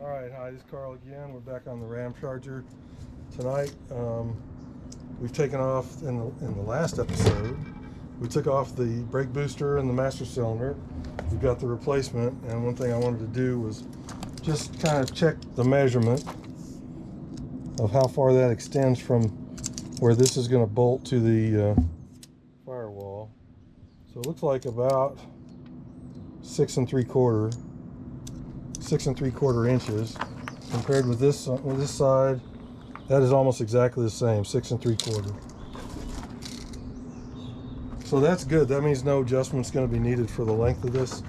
Alright, hi, this is Carl again. We're back on the Ramcharger tonight. We've taken off in the last episode. We took off the brake booster and the master cylinder. We've got the replacement, and one thing I wanted to do was just kind of check the measurement of how far that extends from where this is going to bolt to the firewall. So it looks like about 6 3/4 inches compared with this side. That is almost exactly the same, 6 3/4. So that's good. That means no adjustment's going to be needed for the length of this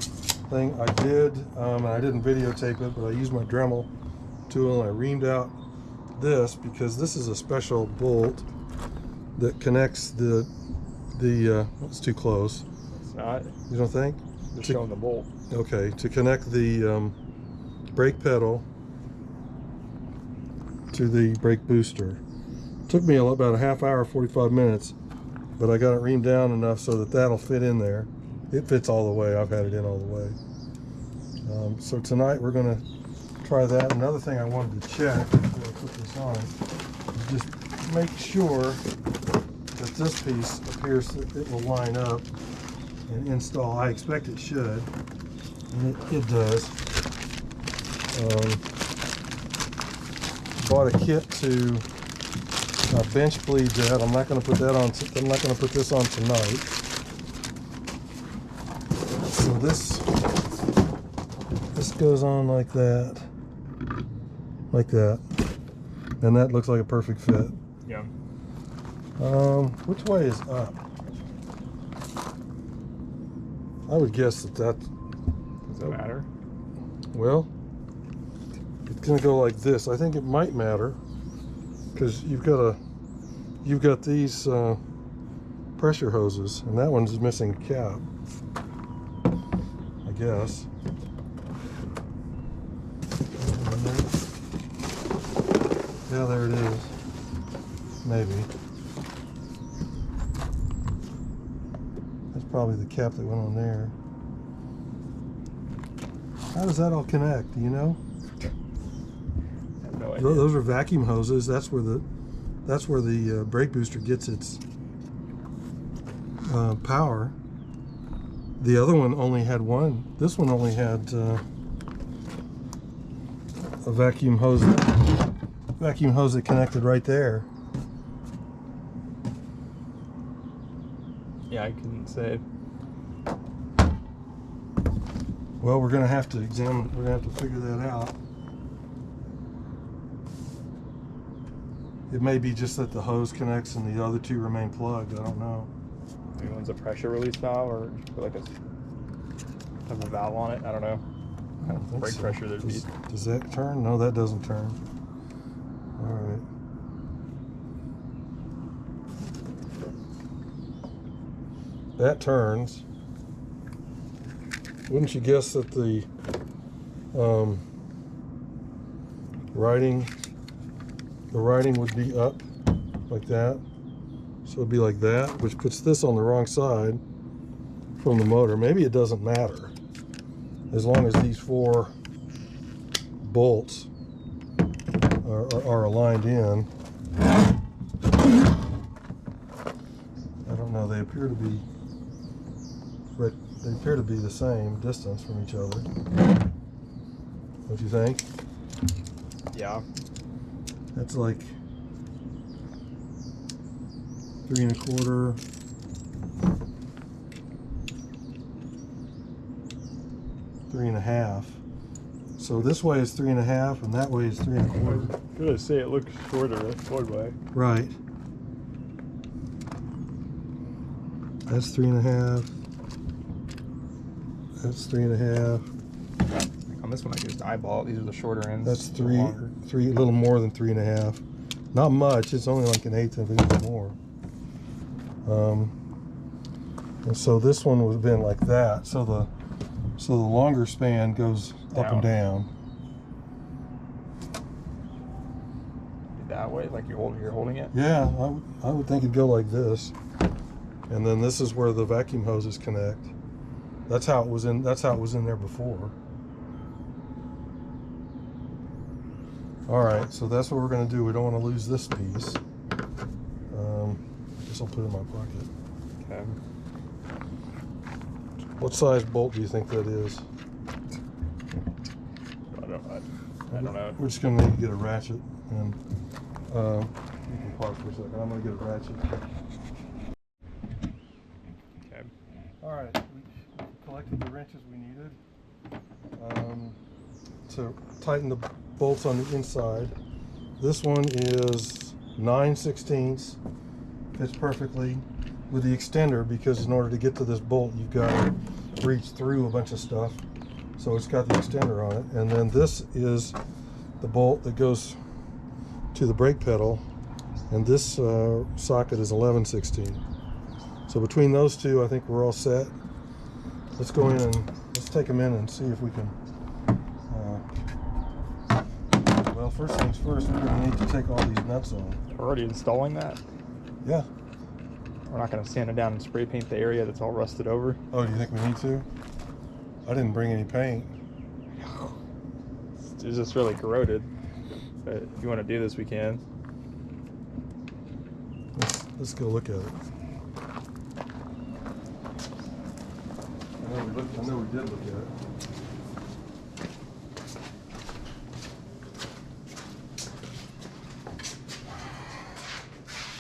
thing. I didn't videotape it, but I used my Dremel tool and I reamed out this because this is a special bolt that connects it's too close. It's not. You don't think? Just showing the bolt. Okay, to connect the brake pedal to the brake booster. Took me about a half hour, 45 minutes, but I got it reamed down enough so that that'll fit in there. It fits all the way. I've had it in all the way. So tonight we're going to try that. Another thing I wanted to check before I put this on is just make sure that this piece appears that it will line up and install. I expect it should, and it does. Bought a kit to bench bleed that. I'm not going to put that on. I'm not going to put this on tonight. So this goes on like that, and that looks like a perfect fit. Yeah. Which way is up? I would guess that. Does that matter? Well, it's going to go like this. I think it might matter because you've got these pressure hoses, and that one's missing a cap, I guess. Yeah, there it is. Maybe. That's probably the cap that went on there. How does that all connect? Do you know? I have no idea. Those are vacuum hoses. That's where the brake booster gets its power. The other one only had one. This one only had a vacuum hose that connected right there. Yeah, I couldn't say. Well, we're going to have to examine. We're going to have to figure that out. It may be just that the hose connects and the other two remain plugged. I don't know. Maybe one's a pressure release valve, or just put like have a valve on it. I don't know. I don't think Brake so. pressure there'd be. Does that turn? No, that doesn't turn. All right. That turns. Wouldn't you guess that the writing would be up like that? So it'd be like that, which puts this on the wrong side from the motor. Maybe it doesn't matter as long as these four bolts are aligned in. I don't know. They appear to be the same distance from each other. Don't you think? Yeah. That's like 3 1/4. 3 1/2. So this way is 3 1/2, and that way is 3 1/4. I was gonna say it looks shorter one way. Right. That's 3 1/2. That's 3 1/2. On this one, I can just eyeball it. These are the shorter ends. That's the three, longer. a little more than 3 1/2. Not much. It's only like 1/8 of an inch more. And so this one would have been like that. So the longer span goes up and down. That way, like you're holding it. Yeah, I would think it'd go like this. And then this is where the vacuum hoses connect. That's how it was in there before. All right, so that's what we're going to do. We don't want to lose this piece. I guess I'll put it in my pocket. Okay. What size bolt do you think that is? I don't know. We're just going to need to get a ratchet, and you can pause for a second. I'm going to get a ratchet. Okay. All right, we collected the wrenches we needed to tighten the bolts on the inside. This one is 9/16, fits perfectly with the extender, because in order to get to this bolt you've got to reach through a bunch of stuff, so it's got the extender on it. And then this is the bolt that goes to the brake pedal, and this socket is 11/16. So between those two, I think we're all set. Let's go in and let's take them in and see if we can. Well, first things first, we're going to need to take all these nuts on. We're already installing that. Yeah. We're not going to sand it down and spray paint the area that's all rusted over. Oh, do you think we need to? I didn't bring any paint. It's just really corroded. But if you want to do this, we can. Let's go look at it. I know we did look at it.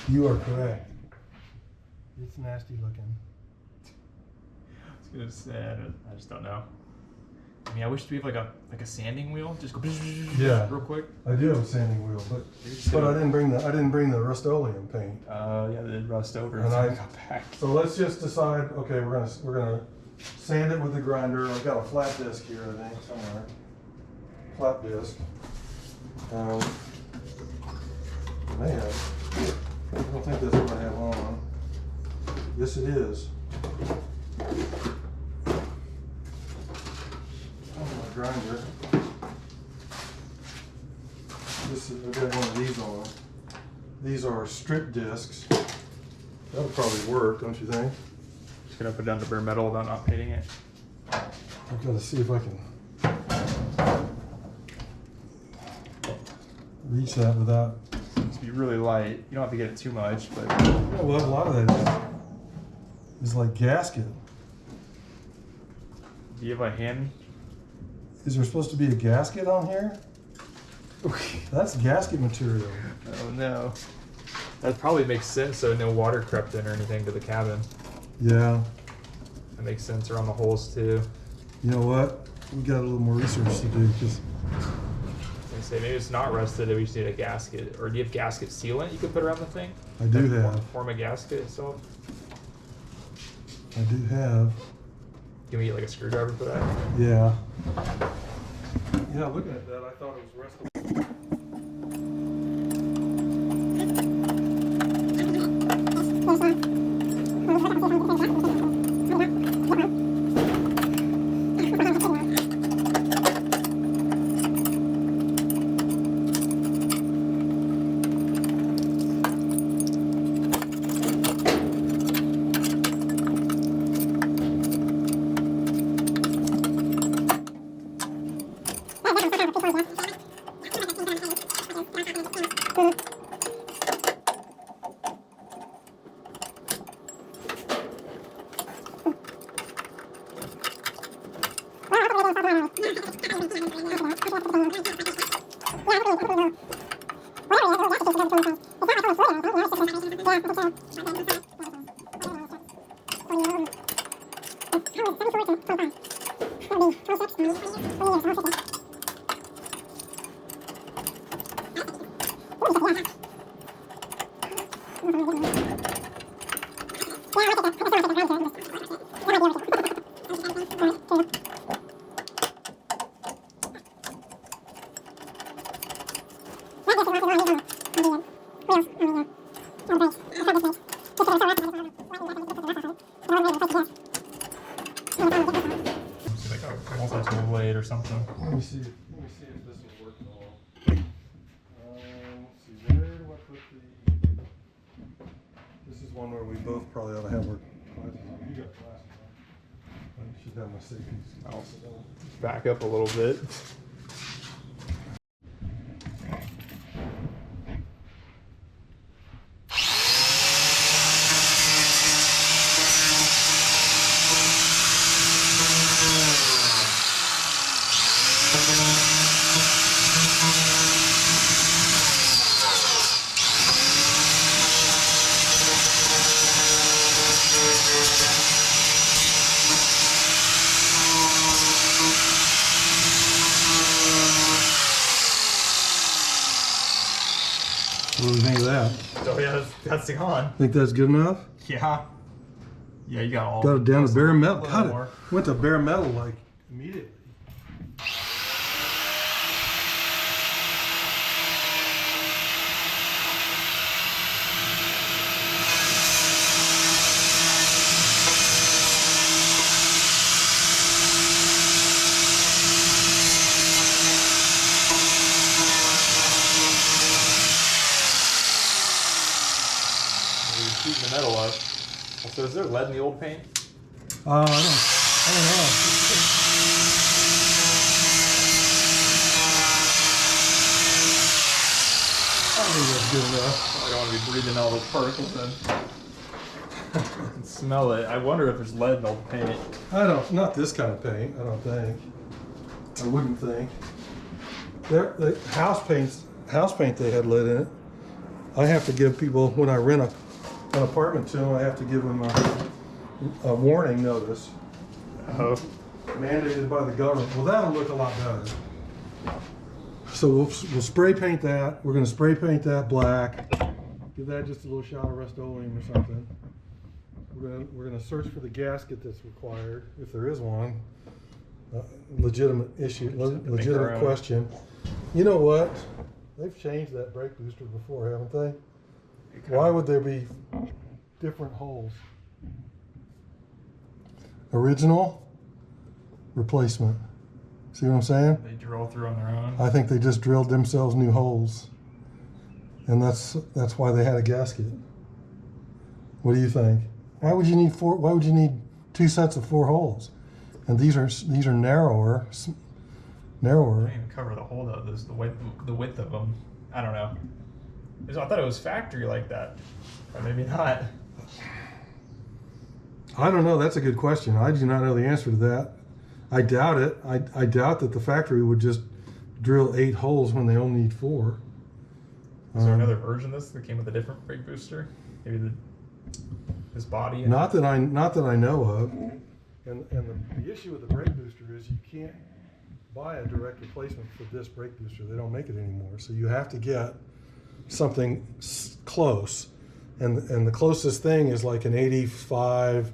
You are correct. It's nasty looking. I was gonna say, I just don't know. I mean, I wish we have like a sanding wheel, just go Yeah. real quick. I do have a sanding wheel, but I didn't bring the Rust-Oleum paint. Yeah, they did rust over. And so I got back. So let's just decide. Okay, we're gonna sand it with the grinder. I've got a flat disc here, I think, somewhere. Flat disc. May have. I don't think that's what I have on. Yes, it is. Oh, my grinder. I've got one of these on. These are strip discs. That'll probably work, don't you think? Just gonna put down the bare metal without not painting it. I've got to see if I can reach that without. It's be really light. You don't have to get it too much, but Yeah, well, a lot of that is like gasket. do you have a hand? Is there supposed to be a gasket on here? That's gasket material. Oh no. That probably makes sense, so no water crept in or anything to the cabin. Yeah. That makes sense around the holes too. You know what? We got a little more research to do, because I say maybe it's not rusted. We just need a gasket, or do you have gasket sealant you could put around the thing? I do That have. form a gasket itself. I do have. Can we get like a screwdriver for that? Yeah. Yeah, looking at that, I thought it was rusted. Blade or something. Let me see if this will work at all. Let's see, where do I put the? This is one where we both probably ought to have our glasses on. You got glasses on. I should have my safety. I'll back up a little bit. What do you think of that? Oh yeah, that's gone. Think that's good enough? Yeah. Yeah, you got all. Got it down to bare metal. little Cut it. more. Went to bare metal like immediately. You're shooting the metal up. So is there lead in the old paint? I don't know. I think that's good enough. I don't want to be breathing all those particles in. I can smell it. I wonder if there's lead in the old paint. Not this kind of paint, I don't think. I wouldn't think. The house paint they had lead in it. I have to give people, when I rent an apartment to them, I have to give them a warning notice. Oh. Mandated by the government. Well, that'll look a lot better. So we'll spray paint that. We're going to spray paint that black. Give that just a little shot of Rust-Oleum or something. We're gonna search for the gasket that's required, if there is one. Legitimate issue, legitimate question. You know what? They've changed that brake booster before, haven't they? Why would there be different holes? Original, replacement. See what I'm saying? They drill through on their own. I think they just drilled themselves new holes, and that's why they had a gasket. What do you think? Why would you need four? Why would you need two sets of 4 holes? And these are narrower. I can't even cover the hole though. This the width of them. I don't know. I thought it was factory like that, or maybe not. I don't know. That's a good question. I do not know the answer to that. I doubt it. I doubt that the factory would just drill 8 holes when they only need 4. Is there another version of this that came with a different brake booster? Maybe this body. Not that I know of. And the issue with the brake booster is you can't buy a direct replacement for this brake booster. They don't make it anymore. So you have to get something close. And the closest thing is like an 85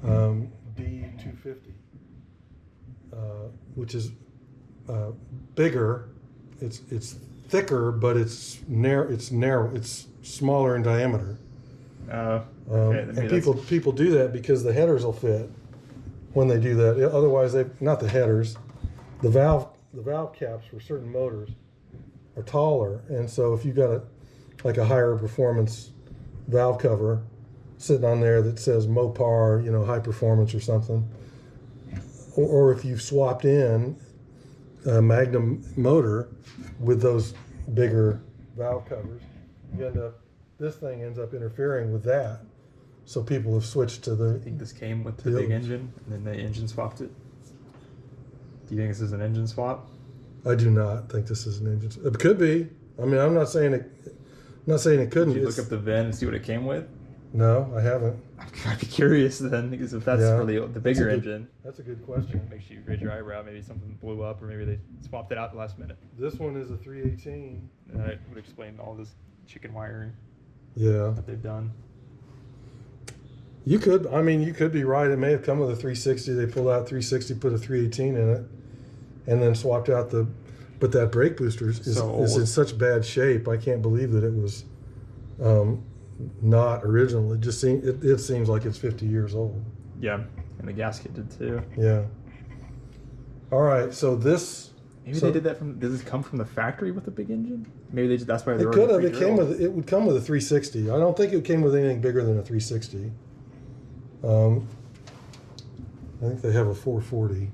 D250, which is bigger. It's thicker, but it's narrow. It's smaller in diameter. Okay, and people do that because the headers will fit when they do that. Otherwise, not the headers, the valve caps for certain motors are taller, and so if you got like a higher performance valve cover sitting on there that says Mopar, high performance or something, or if you've swapped in a Magnum motor with those bigger valve covers, this thing ends up interfering with that. So people have switched to the. I think this came with the big engine, and then the engine swapped it. Do you think this is an engine swap? I do not think this is an engine. It could be. I mean, I'm not saying it. I'm not saying it couldn't. Did you look up the VIN and see what it came with? No, I haven't. I'd be curious then, because if that's for the bigger engine. That's a good question. Make sure you raise your eyebrow. Maybe something blew up, or maybe they swapped it out the last minute. This one is a 318. And that would explain all this chicken wiring. Yeah. That they've done. You could be right. It may have come with a 360. They pulled out 360, put a 318 in it, and then swapped out but that brake booster is in such bad shape. I can't believe that it was not original. It just seems like it's 50 years old. Yeah, and the gasket did too. Yeah. All right, so this. Maybe they did that does it come from the factory with the big engine? Maybe that's why they could have. It would come with a 360. I don't think it came with anything bigger than a 360. I think they have a 440.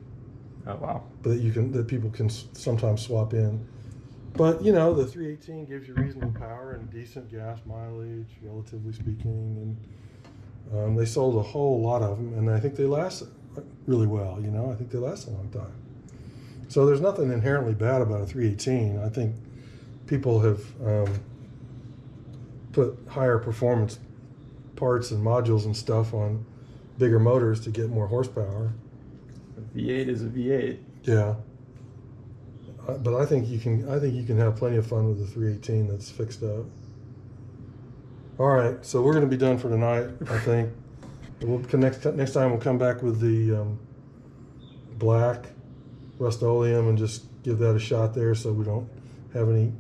Oh wow! That people can sometimes swap in. But the 318 gives you reasonable power and decent gas mileage, relatively speaking, and they sold a whole lot of them, and I think they last really well. I think they last a long time. So there's nothing inherently bad about a 318. I think people have put higher performance parts and modules and stuff on bigger motors to get more horsepower. A V8 is a V8. Yeah. But I think you can have plenty of fun with a 318 that's fixed up. All right, so we're going to be done for tonight, I think. Next time we'll come back with the black Rust-Oleum and just give that a shot there so we don't have any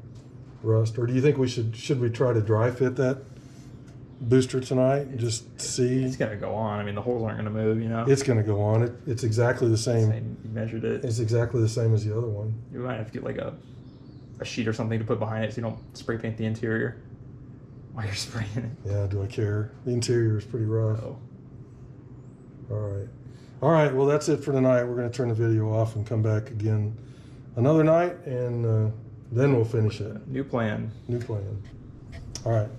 rust. Or do you think we should we try to dry fit that booster tonight and just see? It's gonna go on. I mean, the holes aren't gonna move, you know. It's gonna go on. It's exactly the same. You measured it. It's exactly the same as the other one. You might have to get like a sheet or something to put behind it so you don't spray paint the interior while you're spraying it. Yeah, do I care? The interior is pretty rough. Oh. All right, well, that's it for tonight. We're going to turn the video off and come back again another night, and then we'll finish it. New plan. New plan. All right.